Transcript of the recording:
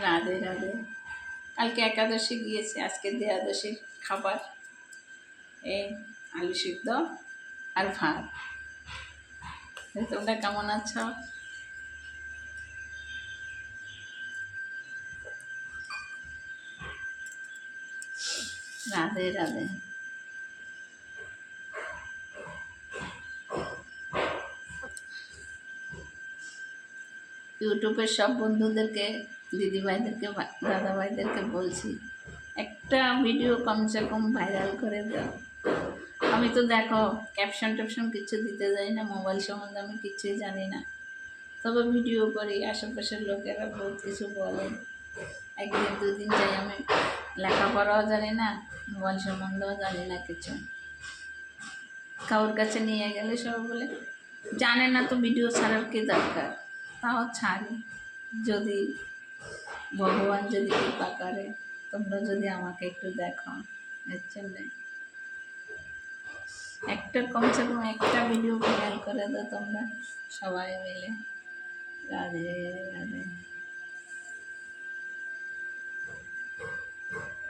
রাধে রাধে। কালকে একাদশী গিয়েছে, আজকে দ্বাদশীর খাবার এই আলু সিদ্ধ আর ভাত। তোমরা কেমন আছো? রাধে রাধে। ইউটিউবের সব বন্ধুদেরকে, দিদিভাইদেরকে, দাদাভাইদেরকে বলছি একটা ভিডিও কমসে কম ভাইরাল করে দাও। আমি তো দেখো ক্যাপশন ট্যাপশন কিছু দিতে যাই না, মোবাইল সম্বন্ধে আমি কিছুই জানি না, তবে ভিডিও করি। আশেপাশের লোকেরা বহুত কিছু বলে, একদিন দুদিন যাই। আমি লেখাপড়াও জানি না, মোবাইল সম্বন্ধেও জানি না কিছু। কারোর কাছে নিয়ে গেলে সব বলে জানে না তো ভিডিও ছাড়ার কি দরকার, তাও ছাড়ি। যদি ভগবান যদি কৃপা করে, তোমরা যদি আমাকে একটু দেখো, এর জন্যে একটা কমসে কম একটা ভিডিও ভাইরাল করে দাও তোমরা সবাই মিলে। রাধে রাধে।